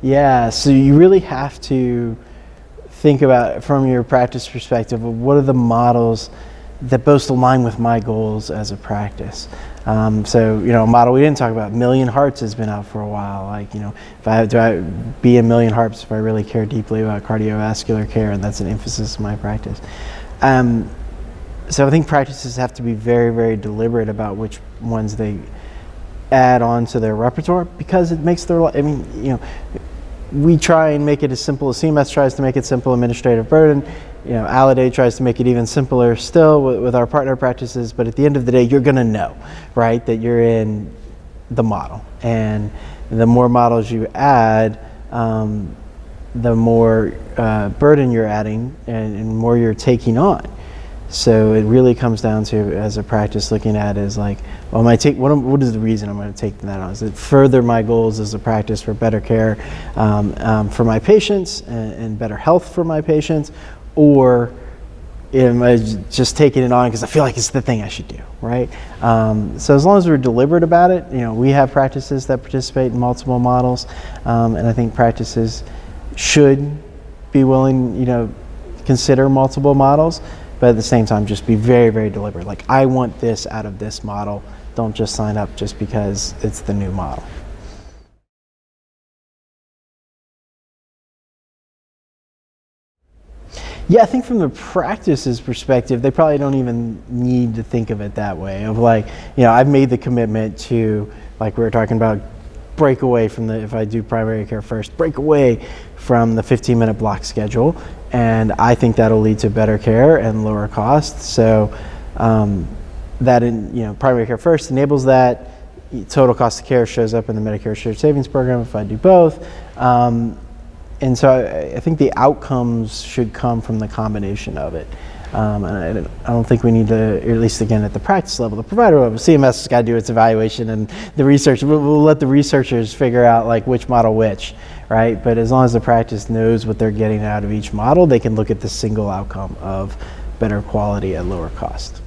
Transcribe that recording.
Yeah, so you really have to think about, from your practice perspective, of what are the models that both align with my goals as a practice. So, a model we didn't talk about, Million Hearts, has been out for a while. Like, do I be a Million Hearts if I really care deeply about cardiovascular care, and that's an emphasis of my practice. So I think practices have to be very, very deliberate about which ones they add on to their repertoire, because it makes their life, we try and make it as simple as CMS tries to make it simple, administrative burden. Aledade tries to make it even simpler still with our partner practices, but at the end of the day, you're gonna know, right, that you're in the model. And the more models you add, the more burden you're adding and more you're taking on. So it really comes down to, as a practice, looking at is like, well, what is the reason I'm going to take that on? Is it further my goals as a practice for better care for my patients and better health for my patients, or am I just taking it on because I feel like it's the thing I should do, right? So as long as we're deliberate about it, we have practices that participate in multiple models, and I think practices should be willing, consider multiple models. But at the same time, just be very, very deliberate. Like, I want this out of this model. Don't just sign up just because it's the new model. Yeah, I think from the practice's perspective, they probably don't even need to think of it that way. Of like, I've made the commitment to, like we were talking about, break away from if I do primary care first, break away from the 15-minute block schedule. And I think that'll lead to better care and lower costs. So primary care first enables that. Total cost of care shows up in the Medicare Shared Savings Program if I do both. And so I think the outcomes should come from the combination of it. And I don't think we need to, or at least again at the practice level, the provider level, CMS has got to do its evaluation, and the research, we'll let the researchers figure out like which model which, right? But as long as the practice knows what they're getting out of each model, they can look at the single outcome of better quality at lower cost.